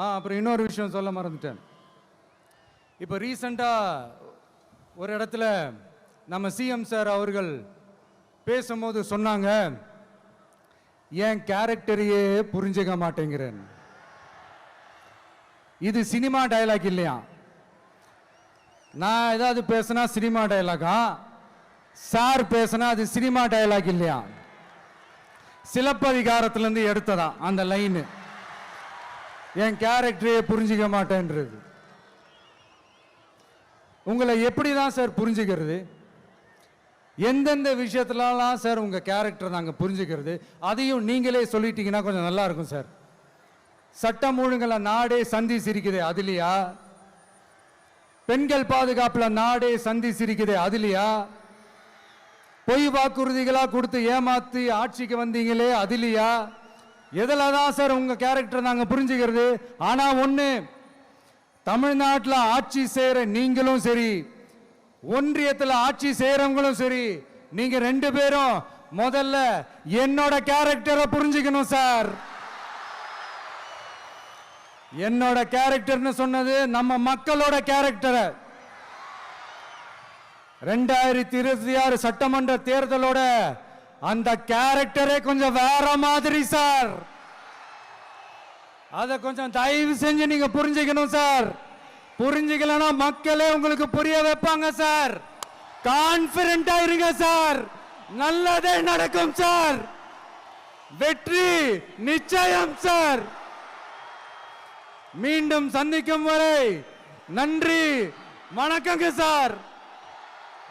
அப்புறம் இன்னொரு விஷயம் சொல்ல மறந்துட்டேன். இப்போ ரீசண்டாக ஒரு இடத்துல நம்ம சிஎம் சார் அவர்கள் பேசும்போது சொன்னாங்க, என் கேரக்டரையே புரிஞ்சுக்க மாட்டேங்கிறேன். இது சினிமா டயலாக் இல்லையா? நான் ஏதாவது பேசினா சினிமா டயலாகா? சார் பேசினா அது சினிமா டயலாக் இல்லையா? சிலப்பதிகாரத்திலிருந்து எடுத்ததா அந்த லைன். என் கேரக்டரையே புரிஞ்சிக்க மாட்டேன்றது. உங்களை எப்படி தான் சார் புரிஞ்சுக்கிறது? எந்தெந்த விஷயத்துலலாம் சார் உங்கள் கேரக்டர் நாங்கள் புரிஞ்சுக்கிறது? அதையும் நீங்களே சொல்லிட்டீங்கன்னா கொஞ்சம் நல்லா இருக்கும் சார். சட்டம் ஒழுங்குல நாடே சந்தி சிரிக்குது அதுலையா? பெண்கள் பாதுகாப்புல நாடே சந்தி சிரிக்குது அதுலையா? பொய் வாக்குறுதிகளா கொடுத்து ஏமாத்தி ஆட்சிக்கு வந்தீங்களே அதுலையா? எதில் தான் சார் உங்க கேரக்டர் நாங்கள் புரிஞ்சுக்கிறது? ஆனா ஒன்று, தமிழ்நாட்டில் ஆட்சி செய்கிற நீங்களும் சரி, ஒன்றியத்தில் ஆட்சி செய்கிறவங்களும் சரி, நீங்க ரெண்டு பேரும் முதல்ல என்னோட கேரக்டரை புரிஞ்சுக்கணும் சார். என்னோட கேரக்டர்னு சொன்னது நம்ம மக்களோட கேரக்டரை. 2026 சட்டமன்ற தேர்தலோட அந்த கேரக்டரே கொஞ்சம் வேற மாதிரி சார். அதை கொஞ்சம் தயவு செஞ்சு நீங்க புரிஞ்சுக்கணும் சார். புரிஞ்சுக்கலன்னா மக்களே உங்களுக்கு புரிய வைப்பாங்க சார். கான்பிடென்டா இருங்க சார். நல்லதே நடக்கும் சார். வெற்றி நிச்சயம் சார். மீண்டும் சந்திக்கும் வரை நன்றி, வணக்கங்க சார்.